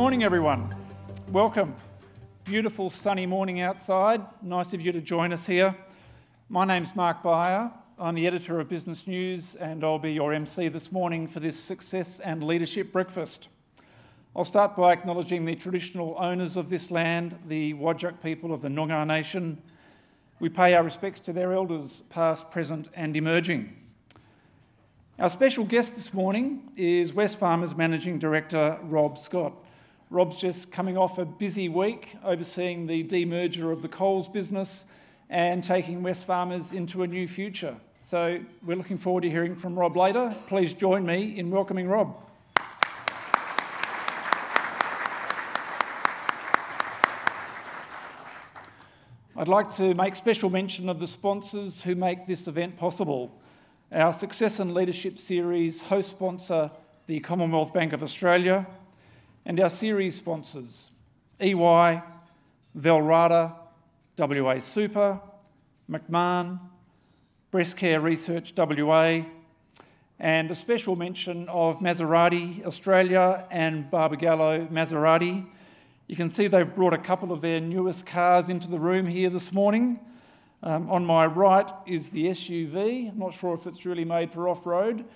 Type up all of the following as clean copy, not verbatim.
Good morning, everyone. Welcome. Beautiful sunny morning outside. Nice of you to join us here. My name's Mark Beyer. I'm the editor of Business News and I'll be your MC this morning for this Success and Leadership Breakfast. I'll start by acknowledging the traditional owners of this land, the Whadjuk people of the Noongar Nation. We pay our respects to their elders, past, present and emerging. Our special guest this morning is Wesfarmers Managing Director Rob Scott. Rob's just coming off a busy week overseeing the demerger of the Coles business and taking Wesfarmers into a new future. So we're looking forward to hearing from Rob later. Please join me in welcoming Rob. I'd like to make special mention of the sponsors who make this event possible. Our Success and Leadership series host sponsor, the Commonwealth Bank of Australia, and our series sponsors, EY, Valrada, WA Super, McMahon, Breast Care Research WA, and a special mention of Maserati Australia and Barbagallo Maserati. You can see they've brought a couple of their newest cars into the room here this morning. On my right is the SUV. I'm not sure if it's really made for off-road.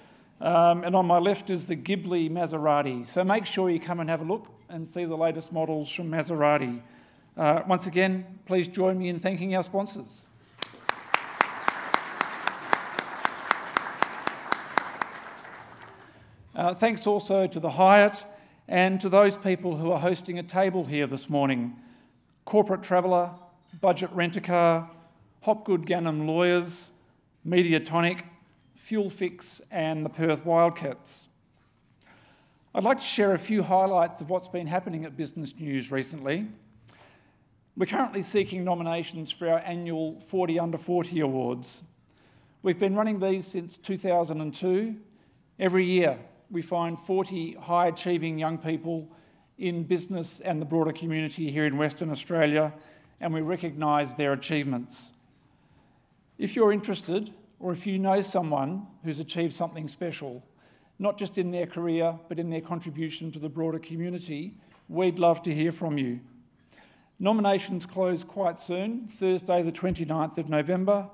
And on my left is the Ghibli Maserati. So make sure you come and have a look and see the latest models from Maserati. Once again, please join me in thanking our sponsors. Thanks also to the Hyatt and to those people who are hosting a table here this morning. Corporate Traveller, Budget Rent-A-Car, Hopgood Gannon Lawyers, Mediatonic, Fuel Fix and the Perth Wildcats. I'd like to share a few highlights of what's been happening at Business News recently. We're currently seeking nominations for our annual 40 Under 40 Awards. We've been running these since 2002. Every year we find 40 high-achieving young people in business and the broader community here in Western Australia, and we recognise their achievements. If you're interested, or if you know someone who's achieved something special, not just in their career, but in their contribution to the broader community, we'd love to hear from you. Nominations close quite soon, Thursday the 29th of November.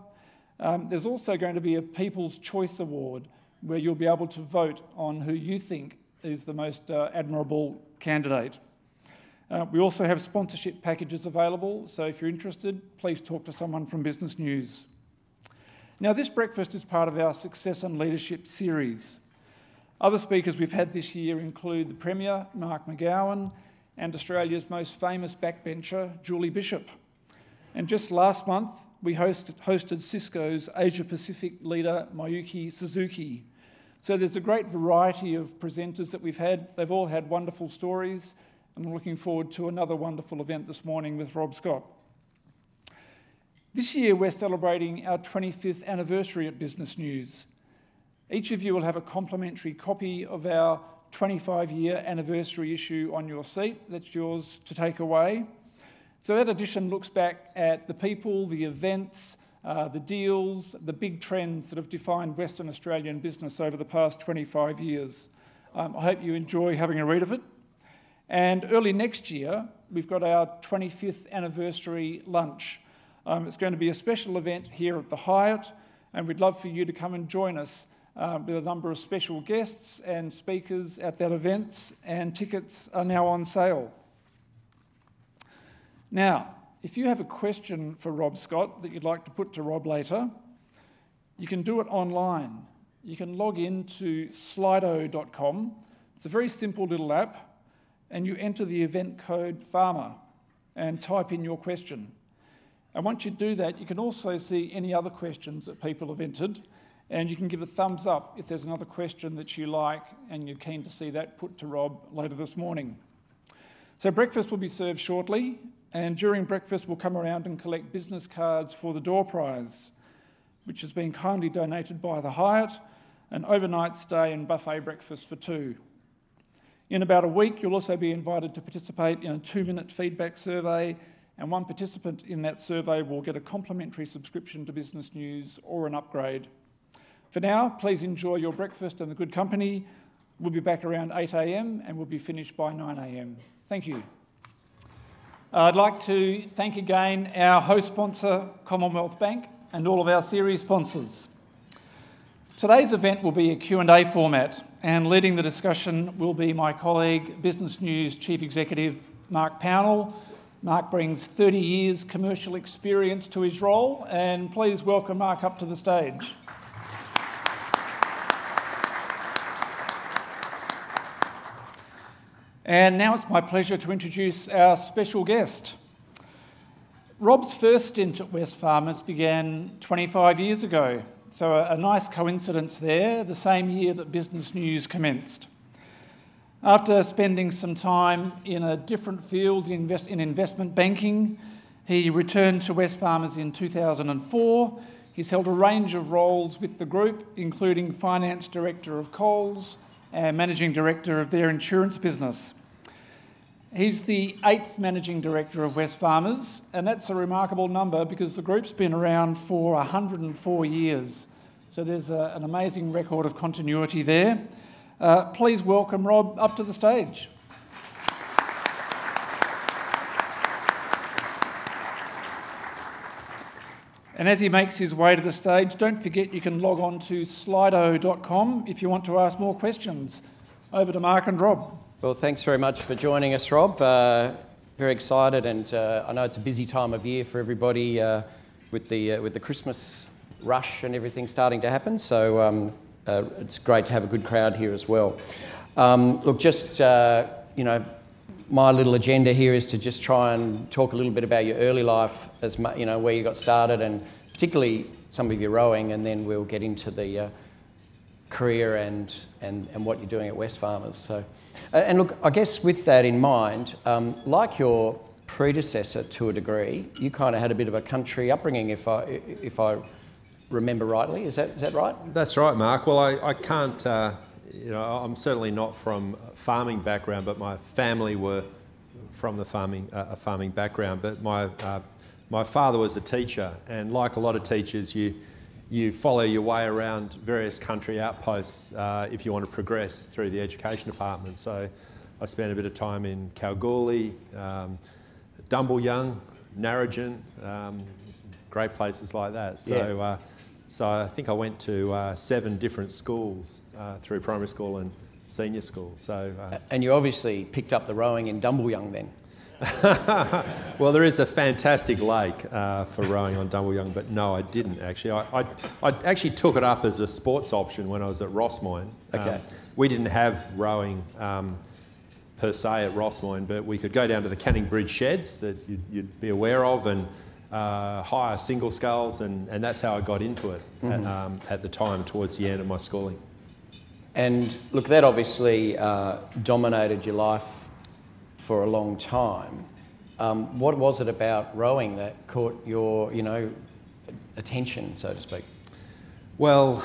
There's also going to be a People's Choice Award where you'll be able to vote on who you think is the most admirable candidate. We also have sponsorship packages available, so if you're interested, please talk to someone from Business News. Now, this breakfast is part of our Success and Leadership series. Other speakers we've had this year include the Premier, Mark McGowan, and Australia's most famous backbencher, Julie Bishop. And just last month, we hosted Cisco's Asia-Pacific leader, Mayuki Suzuki. So there's a great variety of presenters that we've had. They've all had wonderful stories, and I'm looking forward to another wonderful event this morning with Rob Scott. This year we're celebrating our 25th anniversary at Business News. Each of you will have a complimentary copy of our 25-year anniversary issue on your seat. That's yours to take away. So that edition looks back at the people, the events, the deals, the big trends that have defined Western Australian business over the past 25 years. I hope you enjoy having a read of it. And early next year, we've got our 25th anniversary lunch. It's going to be a special event here at the Hyatt, and we'd love for you to come and join us with a number of special guests and speakers at that event, and tickets are now on sale. Now, if you have a question for Rob Scott that you'd like to put to Rob later, you can do it online. You can log in to slido.com. It's a very simple little app, and you enter the event code FARMER and type in your question. And once you do that, you can also see any other questions that people have entered, and you can give a thumbs up if there's another question that you like and you're keen to see that put to Rob later this morning. So breakfast will be served shortly, and during breakfast we'll come around and collect business cards for the door prize, which has been kindly donated by the Hyatt, an overnight stay and buffet breakfast for two. In about a week, you'll also be invited to participate in a 2-minute feedback survey, and one participant in that survey will get a complimentary subscription to Business News or an upgrade. For now, please enjoy your breakfast and the good company. We'll be back around 8 a.m. and we'll be finished by 9 a.m. Thank you. I'd like to thank again our host sponsor, Commonwealth Bank, and all of our series sponsors. Today's event will be a Q&A format, and leading the discussion will be my colleague, Business News Chief Executive Mark Pownall. Mark brings 30 years commercial experience to his role, and please welcome Mark up to the stage. And now it's my pleasure to introduce our special guest. Rob's first stint at Wesfarmers began 25 years ago, so a nice coincidence there, the same year that Business News commenced. After spending some time in a different field in investment banking, he returned to Wesfarmers in 2004. He's held a range of roles with the group, including Finance Director of Coles and Managing Director of their insurance business. He's the 8th Managing Director of Wesfarmers, and that's a remarkable number because the group's been around for 104 years. So there's an amazing record of continuity there. Please welcome Rob up to the stage. And as he makes his way to the stage, don't forget you can log on to slido.com if you want to ask more questions. Over to Mark and Rob. Well, thanks very much for joining us, Rob. Very excited, and I know it's a busy time of year for everybody with the Christmas rush and everything starting to happen. So it's great to have a good crowd here as well. Look, just you know, my little agenda here is to just try and talk a little bit about your early life, as you know, where you got started, and particularly some of your rowing, and then we'll get into the career and what you're doing at Wesfarmers. So. And look, I guess with that in mind, like your predecessor to a degree, you kind of had a bit of a country upbringing, if I remember rightly. Is that right? That's right, Mark. Well, I can't, you know, I'm certainly not from a farming background, but my family were from the a farming background. But my father was a teacher, and like a lot of teachers, you follow your way around various country outposts if you want to progress through the education department. So I spent a bit of time in Kalgoorlie, Dumbleyung, Narrogin, great places like that. So, yeah. So I think I went to 7 different schools through primary school and senior school. So, and you obviously picked up the rowing in Dumbleyung then. Well, there is a fantastic lake for rowing on Dumbleyung, but no, I didn't actually. I actually took it up as a sports option when I was at Rossmoyne. Okay. We didn't have rowing per se at Rossmoyne, but we could go down to the Canning Bridge sheds that you'd be aware of and hire single sculls, and that's how I got into it at the time, towards the end of my schooling. And look, that obviously dominated your life for a long time. What was it about rowing that caught your, you know, attention, so to speak? Well,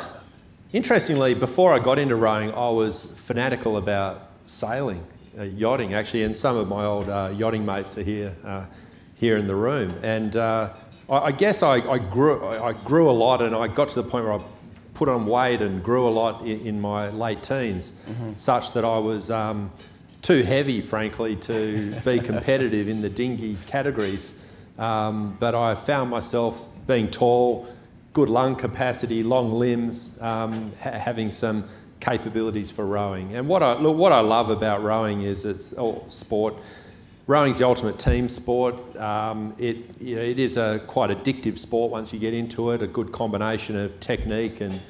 interestingly, before I got into rowing, I was fanatical about sailing, yachting actually, and some of my old yachting mates are here in the room. And I guess I grew a lot, and I got to the point where I put on weight and grew a lot in my late teens, such that I was too heavy, frankly, to be competitive in the dinghy categories. But I found myself being tall, good lung capacity, long limbs, having some capabilities for rowing. And what I love about rowing is it's sport. Rowing's the ultimate team sport. It is a quite addictive sport once you get into it. A good combination of technique and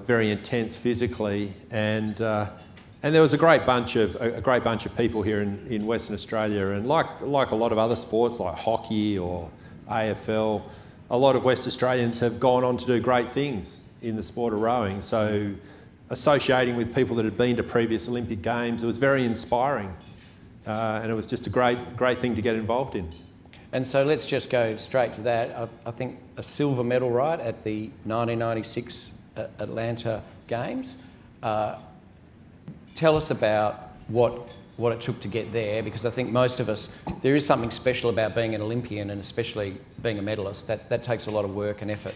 very intense physically. And there was a great bunch of people here in Western Australia, and like a lot of other sports like hockey or AFL, a lot of West Australians have gone on to do great things in the sport of rowing. So associating with people that had been to previous Olympic Games, it was very inspiring, and it was just a great thing to get involved in. And so let's just go straight to that. I think a silver medal, right, at the 1996 Atlanta Games. Tell us about what it took to get there, because I think most of us, there is something special about being an Olympian, and especially being a medalist. That takes a lot of work and effort.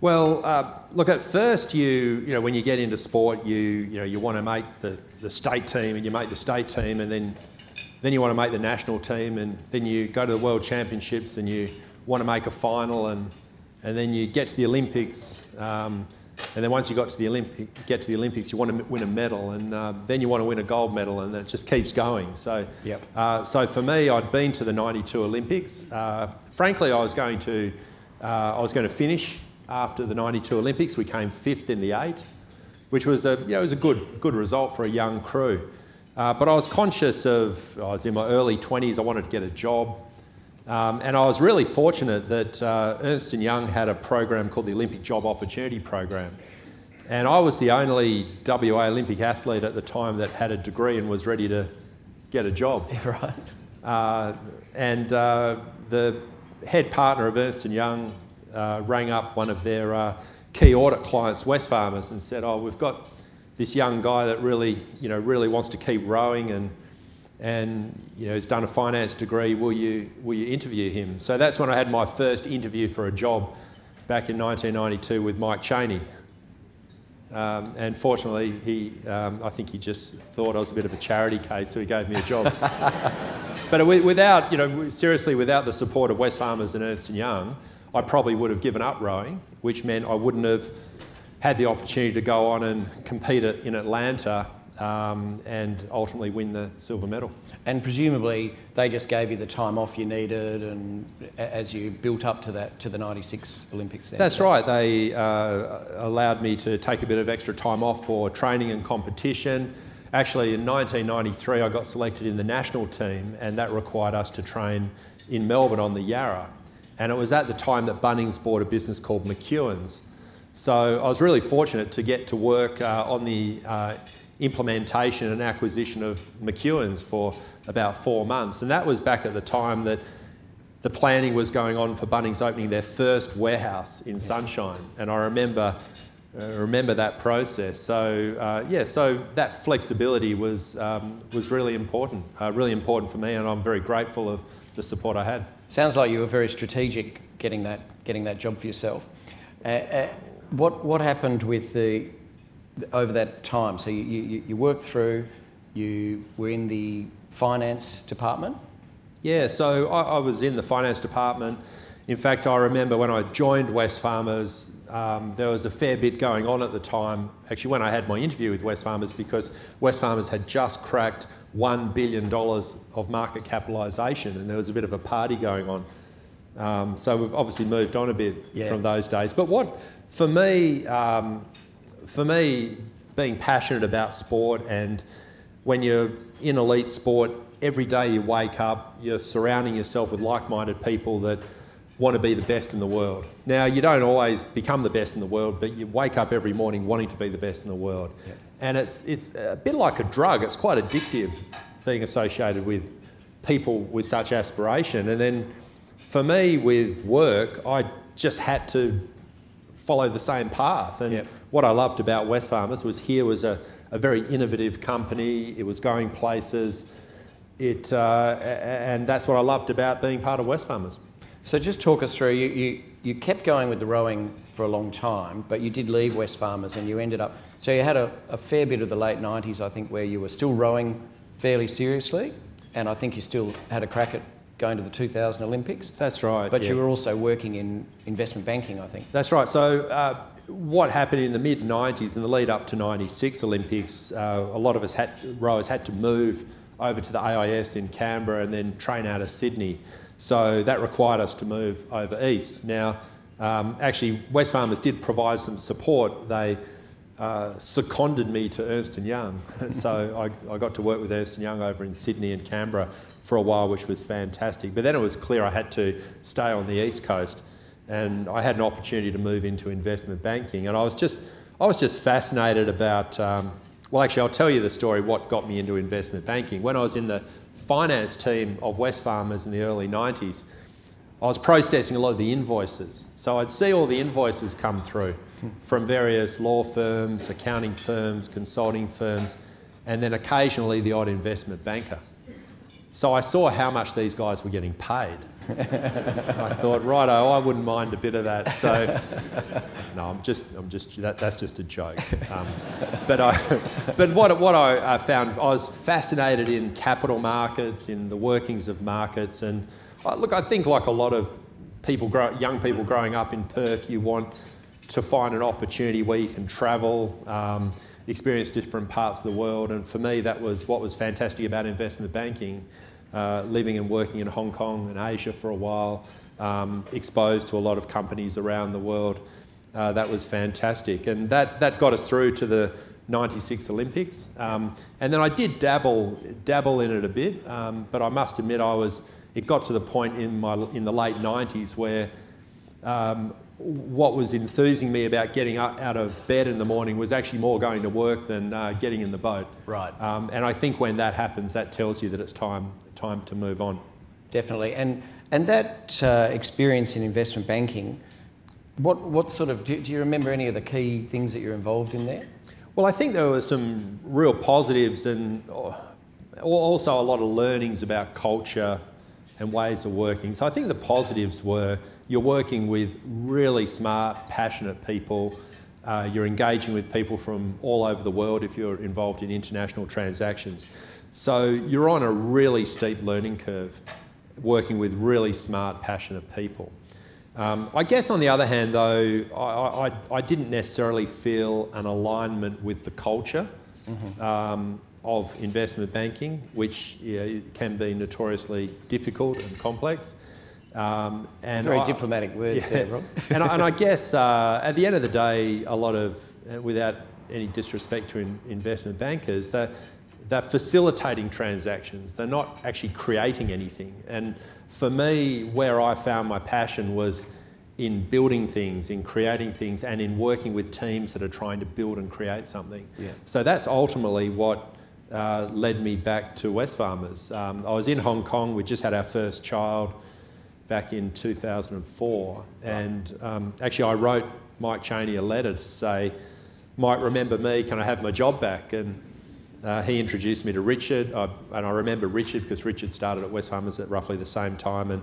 Well, look, at first you know, when you get into sport, you want to make the state team, and you make the state team, and then you want to make the national team, and then you go to the World Championships and you want to make a final, and then you get to the Olympics, and then once you get to the Olympics, you want to win a medal, and then you want to win a gold medal, and it just keeps going. So, so for me, I'd been to the '92 Olympics. Frankly, I was going to finish after the '92 Olympics. We came 5th in the 8, which was it was a good result for a young crew. But I was conscious of, I was in my early 20s, I wanted to get a job. And I was really fortunate that Ernst & Young had a program called the Olympic Job Opportunity Program. And I was the only WA Olympic athlete at the time that had a degree and was ready to get a job. Right. The head partner of Ernst & Young rang up one of their key audit clients, Wesfarmers, and said, "Oh, we've got this young guy that really wants to keep rowing and has done a finance degree. Will you interview him?" So that's when I had my first interview for a job back in 1992 with Mike Chaney. And fortunately, I think he just thought I was a bit of a charity case, so he gave me a job. But without the support of Wesfarmers and Ernst & Young, I probably would have given up rowing, which meant I wouldn't have had the opportunity to go on and compete in Atlanta and ultimately win the silver medal. And presumably they just gave you the time off you needed, and as you built up to the '96 Olympics. That's right. They allowed me to take a bit of extra time off for training and competition. Actually, in 1993, I got selected in the national team, and that required us to train in Melbourne on the Yarra. And it was at the time that Bunnings bought a business called McEwen's. So I was really fortunate to get to work on the implementation and acquisition of McEwen's for about 4 months. And that was back at the time that the planning was going on for Bunnings opening their first warehouse in Sunshine. And I remember that process. So so that flexibility was really important for me, and I'm very grateful of the support I had. Sounds like you were very strategic getting that job for yourself. What happened with over that time? So you worked through, you were in the finance department? Yeah, so I was in the finance department. In fact, I remember when I joined Wesfarmers, there was a fair bit going on at the time, actually when I had my interview with Wesfarmers, because Wesfarmers had just cracked $1 billion of market capitalisation, and there was a bit of a party going on. So we've obviously moved on a bit from those days. But for me, being passionate about sport, and when you're in elite sport, every day you wake up, you're surrounding yourself with like-minded people that want to be the best in the world. Now, you don't always become the best in the world, but you wake up every morning wanting to be the best in the world. Yeah. And it's a bit like a drug. It's quite addictive being associated with people with such aspiration. And then for me, with work, I just had to follow the same path. And what I loved about Wesfarmers was here was a very innovative company. It was going places. And that's what I loved about being part of Wesfarmers. So just talk us through, you kept going with the rowing for a long time, but you did leave Wesfarmers and you ended up, so you had a fair bit of the late 90s, I think, where you were still rowing fairly seriously, and I think you still had a crack at going to the 2000 Olympics. That's right. But you were also working in investment banking, I think. That's right. So what happened in the mid-90s, in the lead up to 96 Olympics, a lot of us rowers had to move over to the AIS in Canberra and then train out of Sydney. So that required us to move over east. Now, actually, Wesfarmers did provide some support. They seconded me to Ernst & Young. So I got to work with Ernst & Young over in Sydney and Canberra for a while, which was fantastic. But then it was clear I had to stay on the East Coast, and I had an opportunity to move into investment banking. And I was just fascinated about, well, actually, I'll tell you the story, what got me into investment banking. When I was in the finance team of Wesfarmers in the early 90s, I was processing a lot of the invoices. So I'd see all the invoices come through from various law firms, accounting firms, consulting firms, and then occasionally the odd investment banker. So I saw how much these guys were getting paid. I thought, righto, I wouldn't mind a bit of that. So, no, that's just a joke. But what I found, I was fascinated in capital markets, in the workings of markets, and look, I think like a lot of people, young people growing up in Perth, you want to find an opportunity where you can travel, experience different parts of the world, and for me, that was what was fantastic about investment banking. Living and working in Hong Kong and Asia for a while, exposed to a lot of companies around the world. That was fantastic. And that got us through to the 96 Olympics. And then I did dabble in it a bit, but I must admit it got to the point in the late 90s where what was enthusing me about getting out of bed in the morning was actually more going to work than getting in the boat. Right. And I think when that happens, that tells you that it's time to move on. Definitely. And that experience in investment banking, what sort of, do you remember any of the key things that you're involved in there? Well, I think there were some real positives and also a lot of learnings about culture and ways of working. So I think the positives were you're working with really smart, passionate people. You're engaging with people from all over the world if you're involved in international transactions. So you're on a really steep learning curve, working with really smart, passionate people. I guess on the other hand, though, I didn't necessarily feel an alignment with the culture of investment banking, which can be notoriously difficult and complex. And very diplomatic words there, Rob. and I guess at the end of the day, a lot of, without any disrespect to investment bankers, they're facilitating transactions. They're not actually creating anything. And for me, where I found my passion was in building things, in creating things, and in working with teams that are trying to build and create something. Yeah. So that's ultimately what led me back to Wesfarmers. I was in Hong Kong. We just had our first child back in 2004. And actually I wrote Mike Chaney a letter to say, Mike, remember me, can I have my job back? And he introduced me to Richard, and I remember Richard because Richard started at Wesfarmers at roughly the same time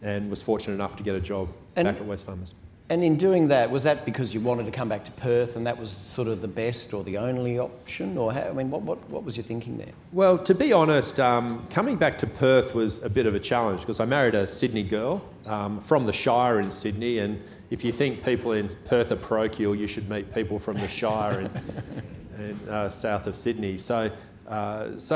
and was fortunate enough to get a job back at Wesfarmers. And in doing that, was that because you wanted to come back to Perth and that was sort of the best or the only option? Or what was your thinking there? Well, to be honest, coming back to Perth was a bit of a challenge because I married a Sydney girl from the Shire in Sydney, and if you think people in Perth are parochial, you should meet people from the Shire in south of Sydney. So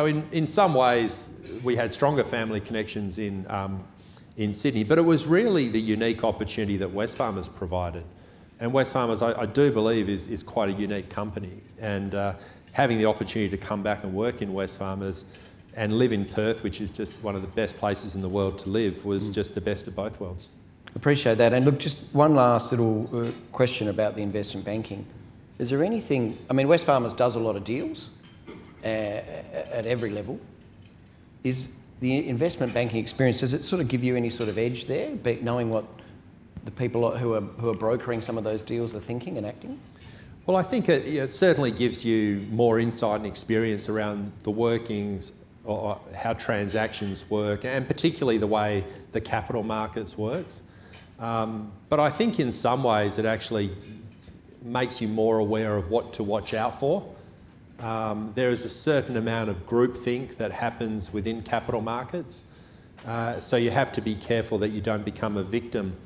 in some ways, we had stronger family connections in Sydney, but it was really the unique opportunity that Wesfarmers provided. And Wesfarmers, I do believe, is quite a unique company. And having the opportunity to come back and work in Wesfarmers and live in Perth, which is just one of the best places in the world to live, was just the best of both worlds. Appreciate that. And look, just one last little question about the investment banking. Is there anything, I mean, Wesfarmers does a lot of deals at every level. Is the investment banking experience, does it sort of give you any sort of edge there, knowing what the people who are brokering some of those deals are thinking and acting? Well, I think it certainly gives you more insight and experience around the workings or how transactions work, and particularly the way the capital markets works. But I think in some ways it actually makes you more aware of what to watch out for. There is a certain amount of groupthink that happens within capital markets. So you have to be careful that you don't become a victim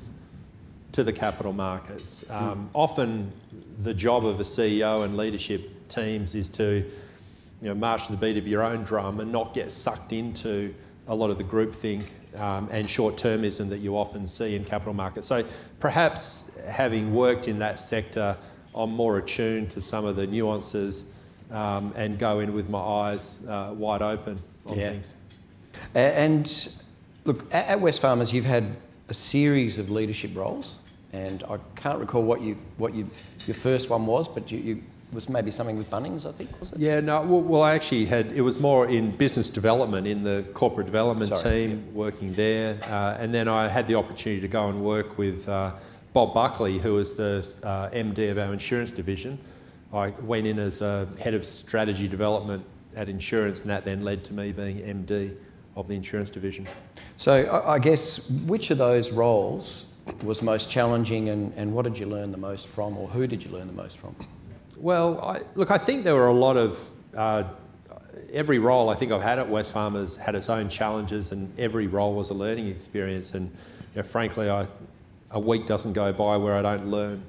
to the capital markets. Often the job of a CEO and leadership teams is to march to the beat of your own drum and not get sucked into a lot of the groupthink and short-termism that you often see in capital markets. So perhaps having worked in that sector, I'm more attuned to some of the nuances and go in with my eyes wide open on things. And look, at Wesfarmers, you've had a series of leadership roles, and I can't recall what your first one was, but you was maybe something with Bunnings, I think, was it? Yeah, no, well I actually it was more in business development, in the corporate development team, working there. And then I had the opportunity to go and work with Bob Buckley, who was the MD of our insurance division. I went in as a head of strategy development at insurance, and that then led to me being MD the insurance division. So I guess which of those roles was most challenging, and what did you learn the most from, or who did you learn the most from? Well, I think there were a lot of, every role I think I've had at Wesfarmers had its own challenges, and every role was a learning experience. And frankly, a week doesn't go by where I don't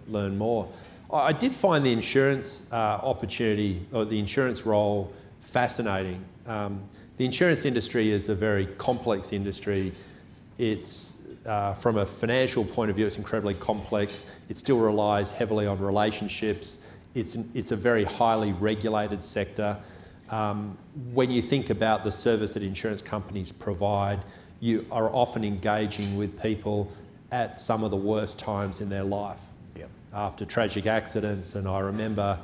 learn more. I did find the insurance opportunity, or the insurance role, fascinating. The insurance industry is a very complex industry. It's, from a financial point of view, it's incredibly complex. It still relies heavily on relationships. It's a very highly regulated sector. When you think about the service that insurance companies provide, you are often engaging with people at some of the worst times in their life. Yep. After Tragic accidents, and I remember,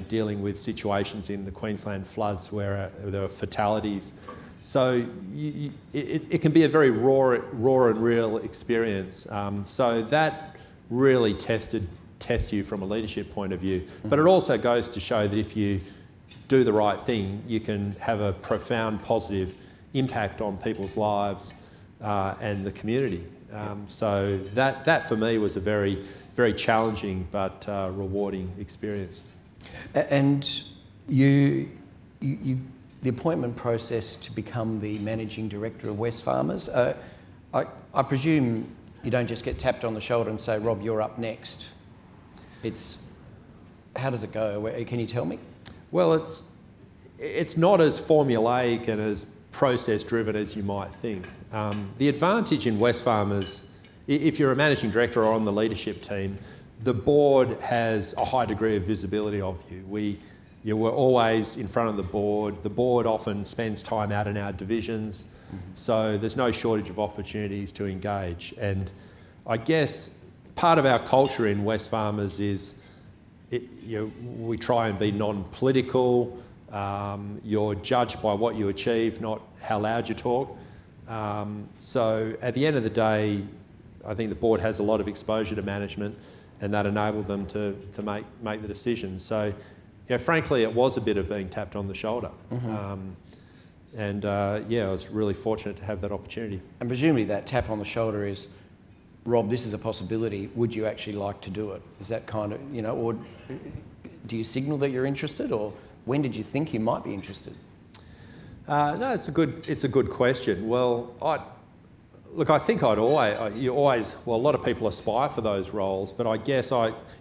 dealing with situations in the Queensland floods where there were fatalities. So it can be a very raw and real experience. So that really tests you from a leadership point of view. But it also goes to show that if you do the right thing, you can have a profound positive impact on people's lives and the community. So that for me was a very, very challenging but rewarding experience. And the appointment process to become the Managing Director of Wesfarmers, I presume you don't just get tapped on the shoulder and say, Rob, you're up next. How does it go? Can you tell me? Well, it's not as formulaic and as process-driven as you might think. The advantage in Wesfarmers, if you're a managing director or on the leadership team, the board has a high degree of visibility of you. We're always in front of the board. The board often spends time out in our divisions, so there's no shortage of opportunities to engage. And I guess part of our culture in Wesfarmers is we try and be non-political. You're judged by what you achieve, not how loud you talk. So at the end of the day, I think the board has a lot of exposure to management, and that enabled them to make the decisions. So, frankly, it was a bit of being tapped on the shoulder. I was really fortunate to have that opportunity. And presumably that tap on the shoulder is, Rob, this is a possibility. Would you actually like to do it? Is that kind of, or do you signal that you're interested, or when did you think you might be interested? No, it's a good question. Well, I think a lot of people aspire for those roles, but I guess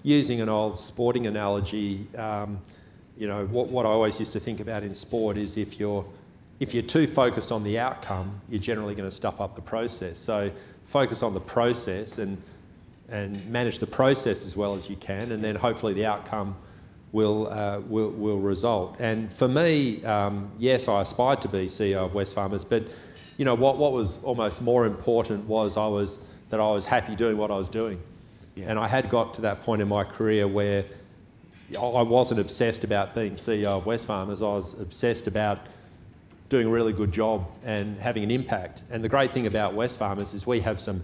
using an old sporting analogy, what I always used to think about in sport is if you're too focused on the outcome, you're generally going to stuff up the process. So focus on the process and manage the process as well as you can, and then hopefully the outcome will result. And for me, yes, I aspired to be CEO of Wesfarmers, but what was almost more important was that I was happy doing what I was doing. Yeah. And I had got to that point in my career where I wasn't obsessed about being CEO of Wesfarmers. I was obsessed about doing a really good job and having an impact. And the great thing about Wesfarmers is we have some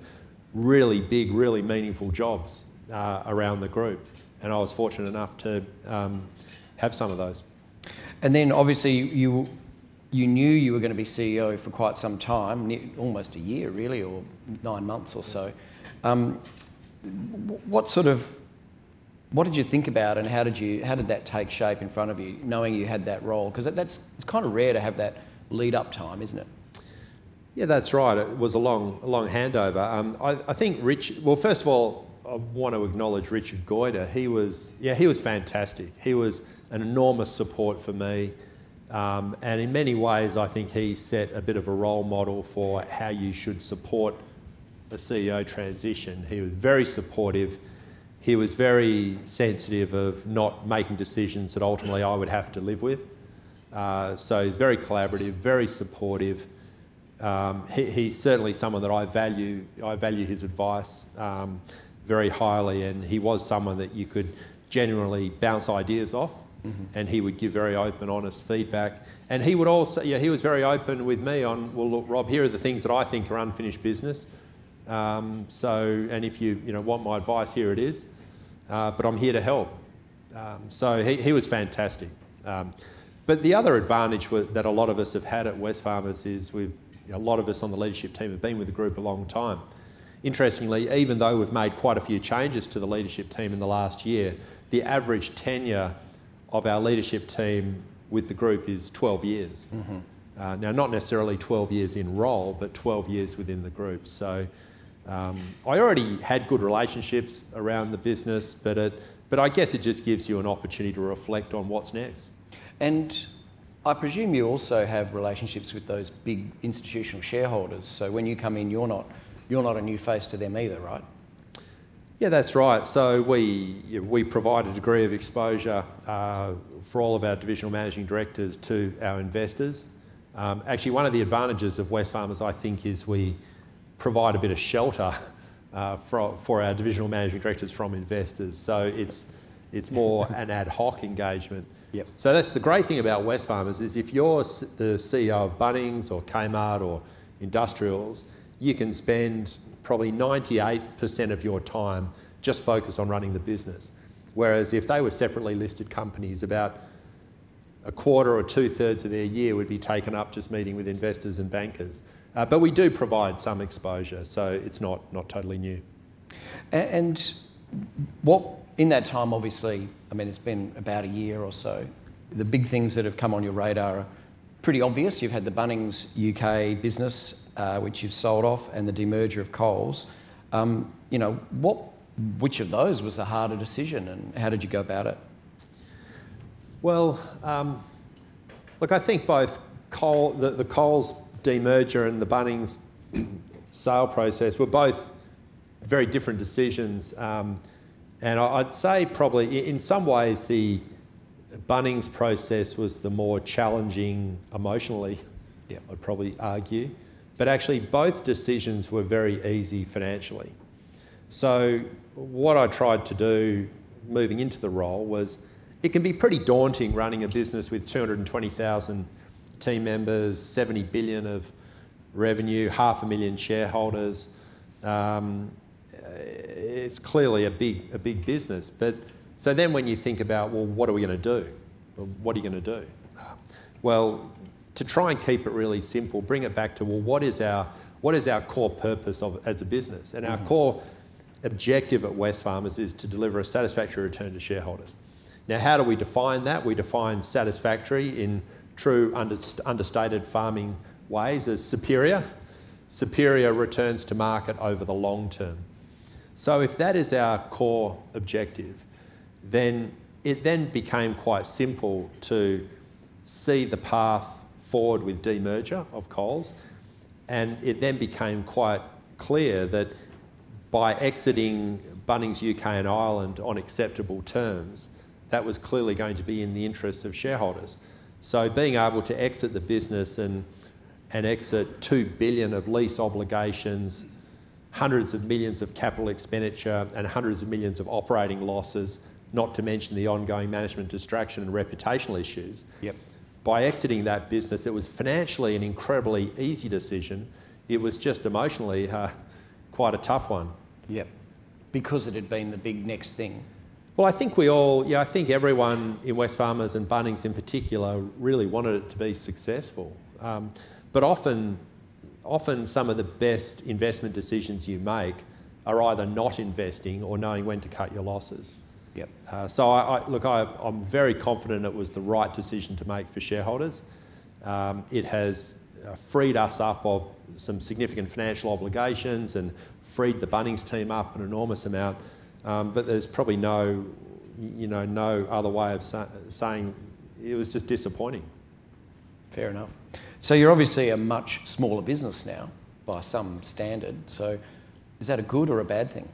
really big, really meaningful jobs around the group. And I was fortunate enough to have some of those. And then obviously you knew you were going to be CEO for quite some time, almost a year really, or 9 months or so. What did you think about, and how did that take shape in front of you, knowing you had that role? Because it's kind of rare to have that lead-up time, isn't it? Yeah, that's right. It was a long handover. I think first of all, I want to acknowledge Richard Goyder. He was fantastic. He was an enormous support for me. And in many ways, I think he set a bit of a role model for how you should support a CEO transition. He was very supportive. He was very sensitive of not making decisions that ultimately I would have to live with. So he's very collaborative, very supportive. He's certainly someone that I value. I value his advice very highly, and he was someone that you could genuinely bounce ideas off. And he would give very open, honest feedback. And he would also, he was very open with me on, well, look, Rob, here are the things that I think are unfinished business. And if you want my advice, here it is. But I'm here to help. So he was fantastic. But the other advantage that a lot of us have had at Wesfarmers is a lot of us on the leadership team have been with the group a long time. Interestingly, even though we've made quite a few changes to the leadership team in the last year, the average tenure of our leadership team with the group is 12 years. Now, not necessarily 12 years in role, but 12 years within the group. So I already had good relationships around the business, but I guess it just gives you an opportunity to reflect on what's next. And I presume you also have relationships with those big institutional shareholders. So when you come in, you're not a new face to them either, right? Yeah, that's right. So we provide a degree of exposure for all of our divisional managing directors to our investors. Actually, one of the advantages of Wesfarmers, I think, is we provide a bit of shelter for our divisional managing directors from investors. So it's more an ad hoc engagement. Yep. So that's the great thing about Wesfarmers is if you're the CEO of Bunnings or Kmart or Industrials, you can spend probably 98% of your time just focused on running the business. Whereas if they were separately listed companies, about a quarter or 2/3 of their year would be taken up just meeting with investors and bankers. But we do provide some exposure, so it's not totally new. And what, in that time, obviously, I mean, it's been about a year or so, the big things that have come on your radar are pretty obvious. You've had the Bunnings UK business, which you've sold off, and the demerger of Coles. Which of those was the harder decision, and how did you go about it? Well, look, I think both the Coles demerger and the Bunnings sale process were both very different decisions. And I'd say probably in some ways the Bunnings process was the more challenging emotionally, I'd probably argue. But actually both decisions were very easy financially. So what I tried to do moving into the role was, it can be pretty daunting running a business with 220,000 team members, 70 billion of revenue, 500,000 shareholders. It's clearly a big business. But so then when you think about, well, what are we going to do? Well, what are you going to do? Well, to try and keep it really simple, bring it back to, well, what is our core purpose as a business? And our core objective at Wesfarmers is to deliver a satisfactory return to shareholders. Now, how do we define that? We define satisfactory in true understated farming ways as superior returns to market over the long term. So if that is our core objective, then it then became quite simple to see the path forward with demerger of Coles, and it then became quite clear that by exiting Bunnings UK and Ireland on acceptable terms, that was clearly going to be in the interests of shareholders. So being able to exit the business and exit 2 billion of lease obligations, hundreds of millions of capital expenditure and hundreds of millions of operating losses, not to mention the ongoing management distraction and reputational issues. Yep. By exiting that business, it was financially an incredibly easy decision. It was just emotionally quite a tough one. Yep. Because it had been the big next thing. Well, I think I think everyone in Wesfarmers and Bunnings in particular really wanted it to be successful. But often some of the best investment decisions you make are either not investing or knowing when to cut your losses. Yep. So I'm very confident it was the right decision to make for shareholders. It has freed us up of some significant financial obligations and freed the Bunnings team up an enormous amount. But there's probably no other way of saying it was just disappointing. Fair enough. So you're obviously a much smaller business now by some standard. So is that a good or a bad thing?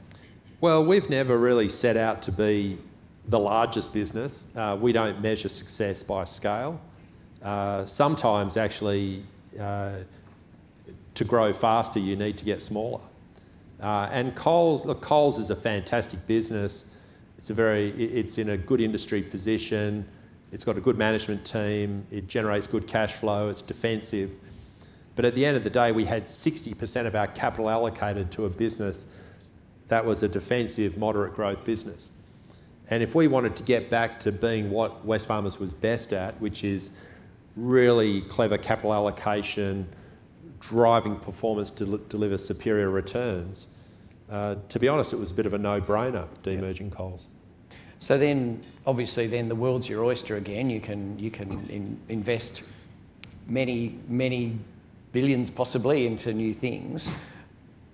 Well, we've never really set out to be the largest business. We don't measure success by scale. Sometimes actually to grow faster you need to get smaller. And Coles is a fantastic business. It's in a good industry position. It's got a good management team. It generates good cash flow. It's defensive. But at the end of the day, we had 60% of our capital allocated to a business that was a defensive, moderate growth business. And if we wanted to get back to being what Wesfarmers was best at, which is really clever capital allocation, driving performance to deliver superior returns, to be honest, it was a bit of a no-brainer demerging Coles. So then, obviously, then the world's your oyster again. You can invest many billions possibly into new things.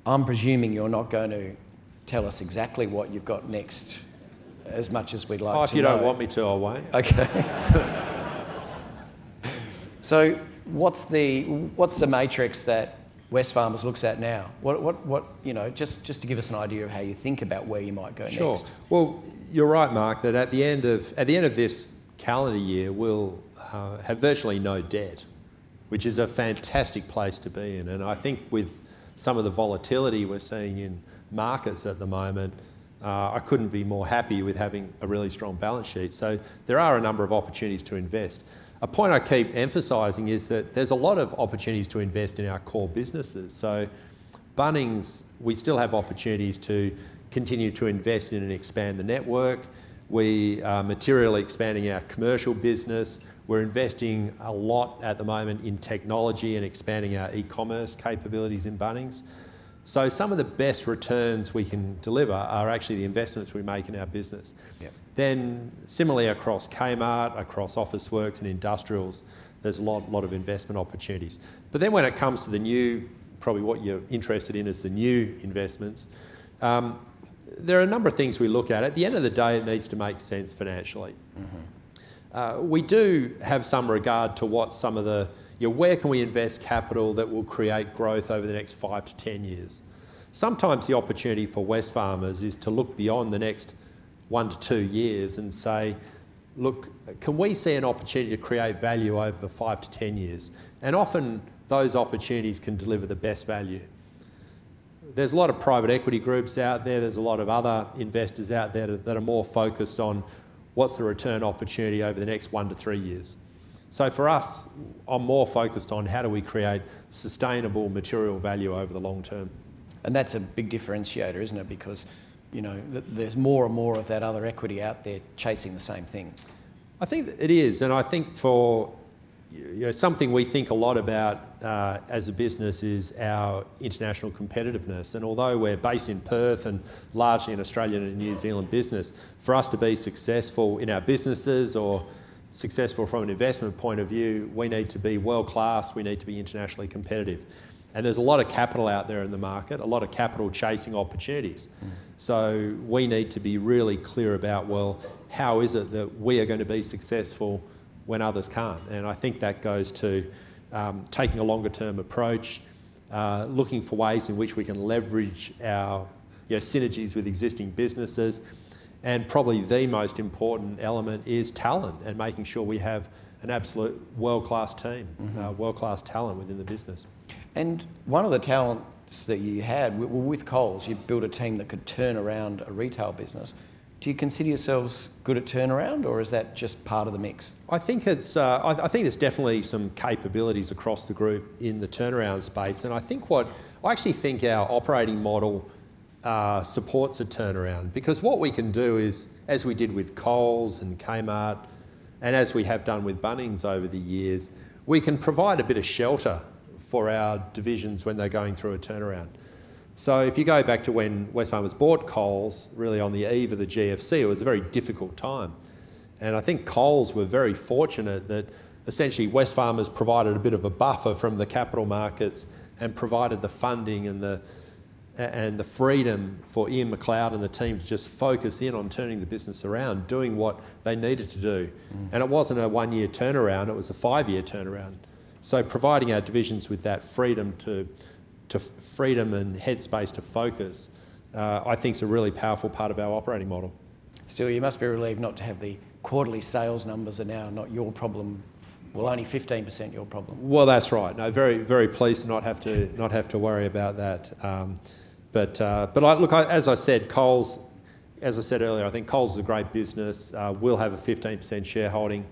I'm presuming you're not going to tell us exactly what you've got next, as much as we'd like to know. If you don't want me to, I won't. Okay. So what's the matrix that Wesfarmers looks at now? What just to give us an idea of how you think about where you might go next. Well, you're right, Mark, that at the end of this calendar year, we'll have virtually no debt, which is a fantastic place to be in. And I think with some of the volatility we're seeing in markets at the moment, I couldn't be more happy with having a really strong balance sheet. So there are a number of opportunities to invest. A point I keep emphasising is that there's a lot of opportunities to invest in our core businesses. So Bunnings, we still have opportunities to continue to invest in and expand the network. We are materially expanding our commercial business. We're investing a lot at the moment in technology and expanding our e-commerce capabilities in Bunnings. So some of the best returns we can deliver are actually the investments we make in our business. Yep. Then similarly across Kmart, across Officeworks and industrials, there's a lot of investment opportunities. But then when it comes to the new, probably what you're interested in is the new investments, there are a number of things we look at. At the end of the day, it needs to make sense financially. Mm-hmm. We do have some regard to what some of the, where can we invest capital that will create growth over the next 5 to 10 years? Sometimes the opportunity for Wesfarmers is to look beyond the next 1 to 2 years and say, look, can we see an opportunity to create value over 5 to 10 years? And often those opportunities can deliver the best value. There's a lot of private equity groups out there, there's a lot of other investors out there that are more focused on what's the return opportunity over the next 1 to 3 years. So for us, I'm more focused on how do we create sustainable material value over the long term. And that's a big differentiator, isn't it? Because, there's more and more of that other equity out there chasing the same thing. I think it is, and I think for something we think a lot about as a business is our international competitiveness. And although we're based in Perth and largely an Australian and New Zealand business, for us to be successful in our businesses or successful from an investment point of view, we need to be world class, we need to be internationally competitive. And there's a lot of capital out there in the market, a lot of capital chasing opportunities. So we need to be really clear about, well, how is it that we are going to be successful when others can't? And I think that goes to taking a longer term approach, looking for ways in which we can leverage our synergies with existing businesses. And probably the most important element is talent and making sure we have an absolute world-class team, world-class talent within the business. And one of the talents that you had, with Coles, you built a team that could turn around a retail business. Do you consider yourselves good at turnaround, or is that just part of the mix? I think it's. I think there's definitely some capabilities across the group in the turnaround space, and I actually think our operating model supports a turnaround, because what we can do is, as we did with Coles and Kmart, and as we have done with Bunnings over the years, we can provide a bit of shelter for our divisions when they're going through a turnaround. So if you go back to when Wesfarmers bought Coles, really on the eve of the GFC, it was a very difficult time. And I think Coles were very fortunate that essentially Wesfarmers provided a bit of a buffer from the capital markets and provided the funding and the freedom for Ian McLeod and the team to just focus in on turning the business around, doing what they needed to do. And it wasn't a 1 year turnaround, it was a 5 year turnaround. So providing our divisions with that freedom freedom and headspace to focus, I think is a really powerful part of our operating model. Still, you must be relieved not to have the quarterly sales numbers are now not your problem. Well, only 15% your problem. Well, that's right. No, very, very pleased to not have to worry about that. As I said, Coles, as I said earlier, I think Coles is a great business. We'll have a 15% shareholding,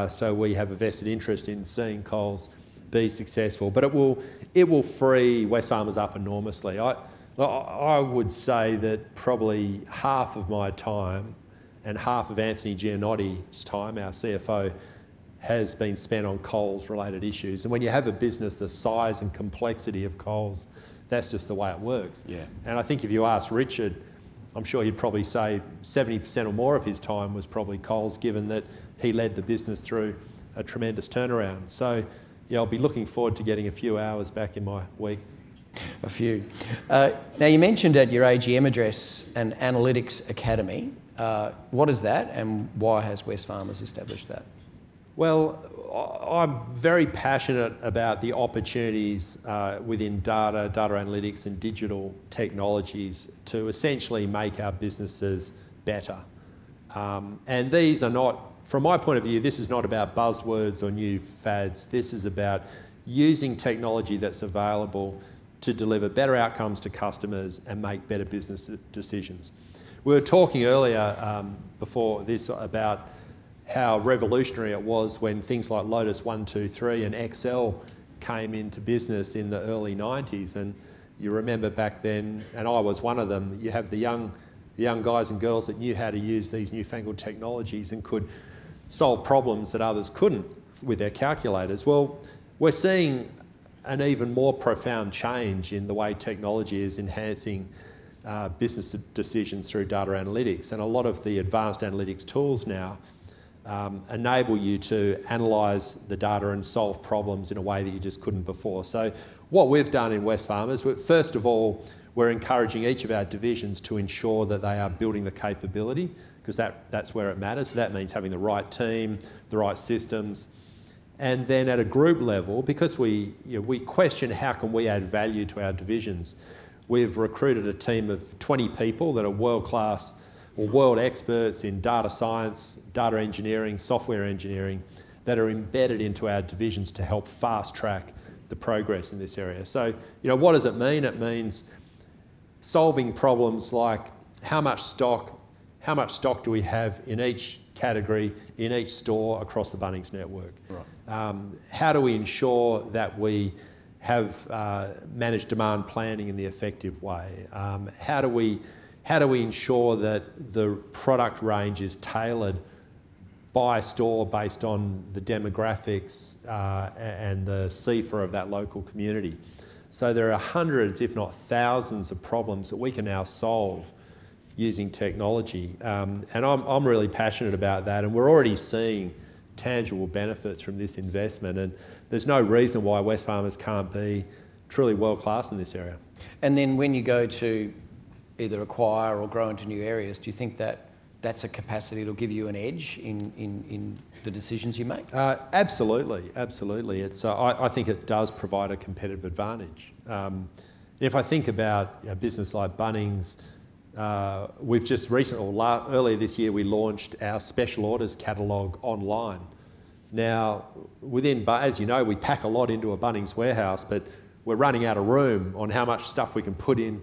so we have a vested interest in seeing Coles be successful. But it will free Wesfarmers up enormously. I would say that probably half of my time and half of Anthony Gianotti's time, our CFO, has been spent on Coles-related issues. And when you have a business the size and complexity of Coles, that's just the way it works. Yeah. And I think if you ask Richard, I'm sure he'd probably say 70% or more of his time was probably Coles, given that he led the business through a tremendous turnaround. So, yeah, I'll be looking forward to getting a few hours back in my week. A few. Now, you mentioned at your AGM address an Analytics Academy. What is that, and why has Wesfarmers established that? Well, I'm very passionate about the opportunities within data analytics and digital technologies to essentially make our businesses better. And these are not, from my point of view, this is not about buzzwords or new fads. This is about using technology that's available to deliver better outcomes to customers and make better business decisions. We were talking earlier before this about how revolutionary it was when things like Lotus 123 and Excel came into business in the early 90s. And you remember back then, and I was one of them, you have the young guys and girls that knew how to use these newfangled technologies and could solve problems that others couldn't with their calculators. Well, we're seeing an even more profound change in the way technology is enhancing business decisions through data analytics. And a lot of the advanced analytics tools now enable you to analyse the data and solve problems in a way that you just couldn't before. So what we've done in Wesfarmers, first of all, we're encouraging each of our divisions to ensure that they are building the capability, because that's where it matters. So that means having the right team, the right systems. And then at a group level, because we question how can we add value to our divisions, we've recruited a team of 20 people that are world-class or world experts in data science, data engineering, software engineering, that are embedded into our divisions to help fast-track the progress in this area. So, what does it mean? It means solving problems like how much stock do we have in each category, in each store across the Bunnings network? Right. How do we ensure that we have managed demand planning in the effective way? How do we ensure that the product range is tailored by store based on the demographics and the CFA of that local community? So there are hundreds, if not thousands, of problems that we can now solve using technology. And I'm really passionate about that, and we're already seeing tangible benefits from this investment, and there's no reason why Wesfarmers can't be truly world-class in this area. And then when you go to either acquire or grow into new areas, do you think that that's a capacity that'll give you an edge in the decisions you make? Absolutely. I think it does provide a competitive advantage. If I think about a business like Bunnings, we've just earlier this year, we launched our special orders catalogue online. Now, as you know, we pack a lot into a Bunnings warehouse, but we're running out of room on how much stuff we can put in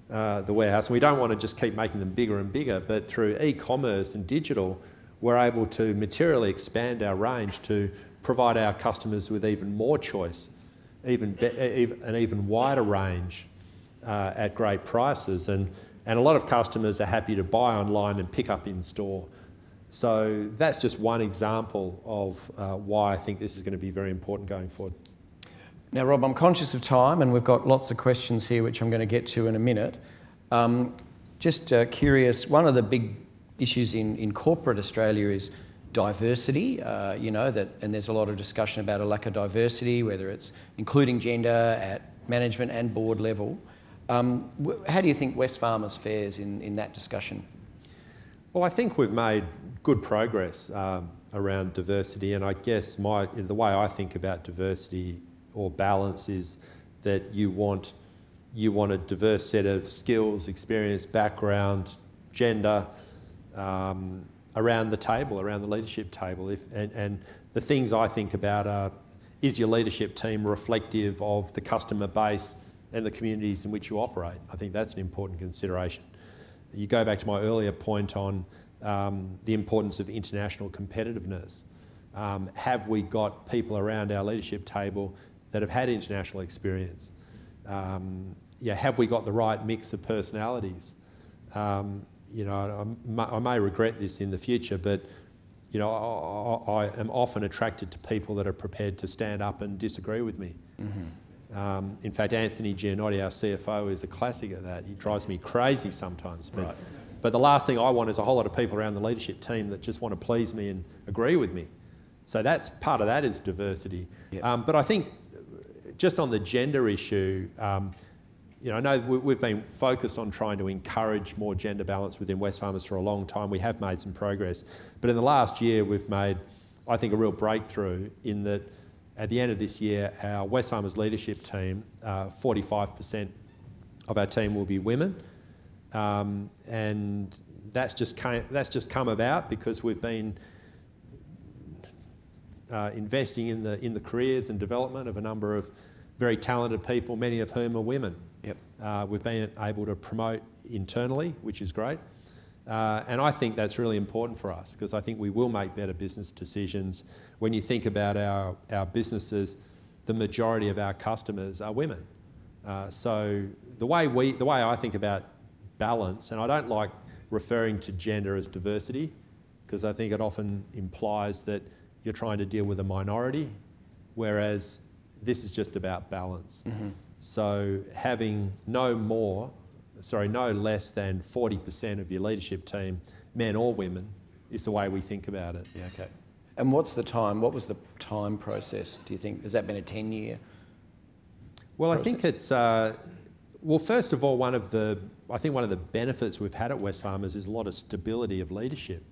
the warehouse. And we don't want to just keep making them bigger and bigger, but through e-commerce and digital, we're able to materially expand our range to provide our customers with even more choice, an even wider range at great prices. And a lot of customers are happy to buy online and pick up in store. So that's just one example of why I think this is going to be very important going forward. Now, Rob, I'm conscious of time, and we've got lots of questions here, which I'm going to get to in a minute. Just curious, one of the big issues in corporate Australia is diversity, and there's a lot of discussion about a lack of diversity, whether it's including gender at management and board level. How do you think Wesfarmers fares in that discussion? Well, I think we've made good progress around diversity, and I guess the way I think about diversity or balance is that you want a diverse set of skills, experience, background, gender around the table, around the leadership table. And the things I think about are, is your leadership team reflective of the customer base and the communities in which you operate? I think that's an important consideration. You go back to my earlier point on the importance of international competitiveness. Have we got people around our leadership table that have had international experience? Have we got the right mix of personalities? I may regret this in the future, but you know, I am often attracted to people that are prepared to stand up and disagree with me. In fact, Anthony Gianotti, our CFO, is a classic of that. He drives me crazy sometimes. But the last thing I want is a whole lot of people around the leadership team that just want to please me and agree with me. So that's part of that is diversity. But I think just on the gender issue, you know, I know we've been focused on trying to encourage more gender balance within Wesfarmers for a long time. We have made some progress. But in the last year, we've made, I think, a real breakthrough in that at the end of this year, our Wesfarmers leadership team, 45% of our team will be women. And that's just come about because we've been investing in the careers and development of a number of very talented people, many of whom are women. We've been able to promote internally, which is great. And I think that's really important for us because I think we will make better business decisions. When you think about our businesses, the majority of our customers are women. So the way I think about balance, and I don't like referring to gender as diversity because I think it often implies that you're trying to deal with a minority, whereas this is just about balance. So having no less than 40% of your leadership team, men or women, is the way we think about it. And what was the time process, do you think? Has that been a 10-year Well, process? I think it's, well, first of all, I think one of the benefits we've had at Wesfarmers is a lot of stability of leadership.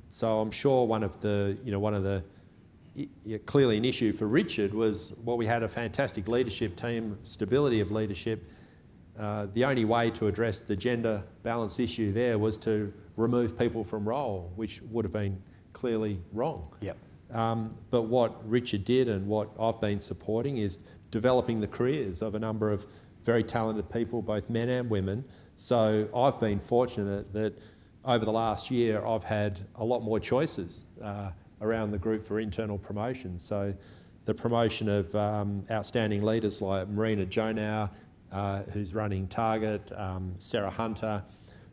So I'm sure clearly an issue for Richard was, well, we had a fantastic leadership team, stability of leadership. The only way to address the gender balance issue there was to remove people from role, which would have been clearly wrong. But what Richard did and what I've been supporting is developing the careers of a number of very talented people, both men and women. So I've been fortunate that over the last year I've had a lot more choices around the group for internal promotions. So the promotion of outstanding leaders like Marina Jonow, who's running Target, Sarah Hunter,